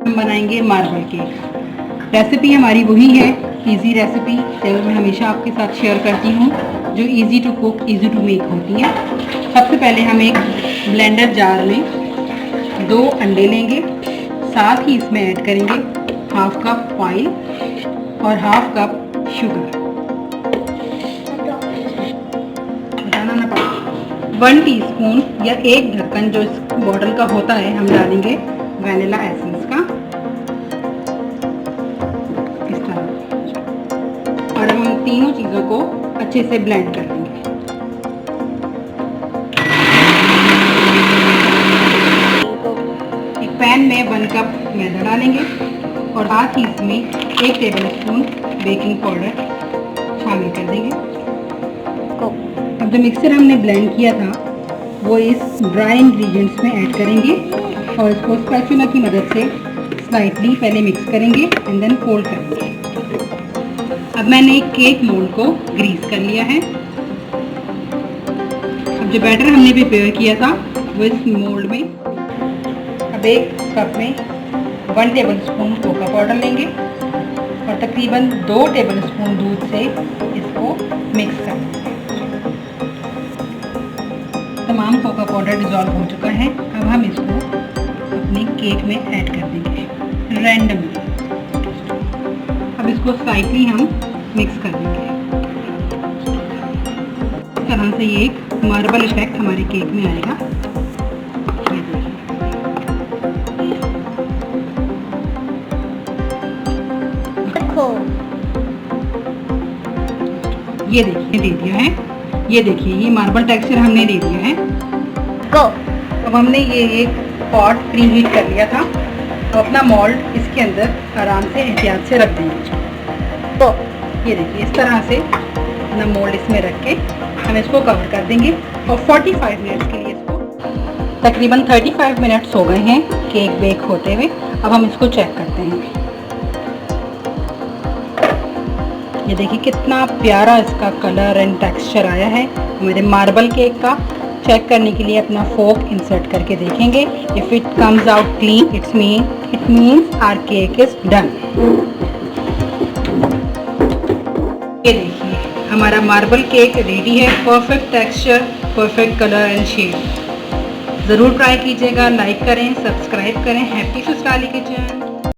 हम बनाएंगे marble cake. Recipe हमारी वही है, इजी रेसिपी जो मैं हमेशा आपके साथ शेयर करती हूँ, जो easy to cook easy to make होती है। सबसे पहले हम एक ब्लेंडर जार में 2 अंडे लेंगे, साथ ही इसमें ऐड करेंगे हाफ कप ऑयल और हाफ कप शुगर। 1 टीस्पून या 1 ढक्कन जो इस बॉटल का होता है हम डालेंगे वैनिला एसेंस का, इस तरह। और हम तीनों चीज़ों को अच्छे से ब्लेंड कर लेंगे। एक पैन में 1 कप मैदा डालेंगे और साथ ही इसमें 1 टेबलस्पून बेकिंग पाउडर शामिल कर देंगे। अब जो मिक्सर हमने ब्लेंड किया था वो इस ड्राई इंग्रेडिएंट्स में ऐड करेंगे और इसको स्पैचुला की मदद से स्लाइटली पहले मिक्स करेंगे एंड देन फोल्ड करेंगे। अब मैंने एक केक मोल्ड को ग्रीस कर लिया है। अब जो बैटर हमने प्रिपेयर किया था वो इस मोल्ड में, अब 1 कप में 1 टेबलस्पून कोका पाउडर लेंगे और तकरीबन 2 टेबलस्पून दूध से इसको मिक्स कर लेंगे। तमाम कोका पाउडर डिज़ोल्व हो चुका है। अब हम इसको अपने केक में ऐड कर देंगे रैंडमली। अब इसको स्लाइटली हम मिक्स कर देंगे। इस तरह से ये एक मार्बल इफेक्ट हमारे केक में आएगा। ये देखिए दे दिया है, ये देखिए ये मार्बल टेक्सचर हमने दे दिया है। अब हमने ये एक पॉट प्री हीट कर लिया था, तो अपना मोल्ड इसके अंदर आराम से एहतियात से रख देंगे। तो ये देखिए इस तरह से अपना मोल्ड इसमें रख के हम इसको कवर कर देंगे और 45 मिनट्स के लिए इसको, तकरीबन 35 मिनट्स हो गए हैं केक बेक होते हुए। अब हम इसको चेक करते हैं। ये देखिए कितना प्यारा इसका कलर एंड टेक्सचर आया है हमारे मार्बल केक का। चेक करने के लिए अपना फोक इंसर्ट करके देखेंगे। If it comes out clean it means our cake is done. ये देखिए हमारा मार्बल केक रेडी है। Perfect texture, perfect colour and shade. ज़रूर ट्राई कीजिएगा, लाइक करें, सब्सक्राइब करें। हैप्पी सुस्टाली किचन।